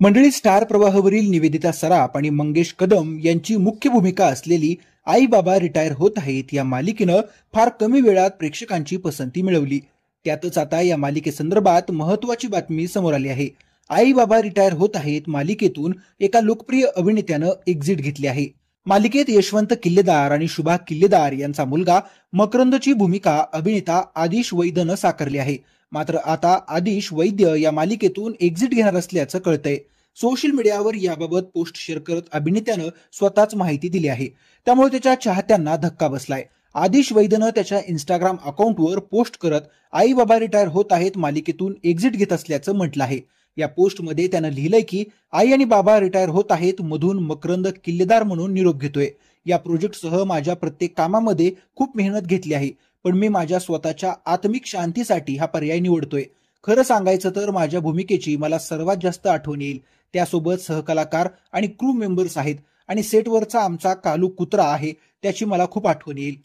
मंडळी, स्टार प्रवाहावरील निवेदिता सराफ आणि मंगेश कदम यांची मुख्य भूमिका असलेली आई बाबा रिटायर होत आहेत या मालिकेनं फार कमी वेळात प्रेक्षकांची पसंती मिळवली. त्यातच आता या मालिकेसंदर्भात महत्वाची बातमी समोर आली आहे. आई बाबा रिटायर होत आहेत मालिकेतून एका लोकप्रिय अभिनेत्यानं एक्झिट घेतली आहे. मालिकेत यशवंत किल्लेदार आणि शुभा किल्लेदार यांचा मुलगा मकरंदची भूमिका अभिनेता आदिश वैद्यनं साकारली आहे. मात्र आता आदिश वैद्य या मालिकेतून एक्झिट घेणार असल्याचं कळतंय. सोशल मीडियावर याबाबत पोस्ट शेअर करत अभिनेत्यानं स्वतःच माहिती दिली आहे. त्यामुळे त्याच्या चाहत्यांना धक्का बसलाय. आदिश वैद्यनं त्याच्या इंस्टाग्राम अकाउंटवर पोस्ट करत आई बाबा रिटायर होत आहेत मालिकेतून एक्झिट घेत असल्याचं म्हटलं आहे. या पोस्टमध्ये त्यानं लिहिलंय की आई आणि बाबा रिटायर होत आहेत मधून मकरंद किल्लेदार म्हणून निरोप घेतोय. या प्रोजेक्टसह माझ्या प्रत्येक कामामध्ये खूप मेहनत घेतली आहे, पण मी माझ्या स्वतःच्या आत्मिक शांतीसाठी हा पर्याय निवडतोय. खरं सांगायचं तर माझ्या भूमिकेची मला सर्वात जास्त आठवण येईल. त्यासोबत सहकलाकार आणि क्रू मेंबर्स आहेत आणि सेटवरचा आमचा कालू कुत्रा आहे, त्याची मला खूप आठवण येईल.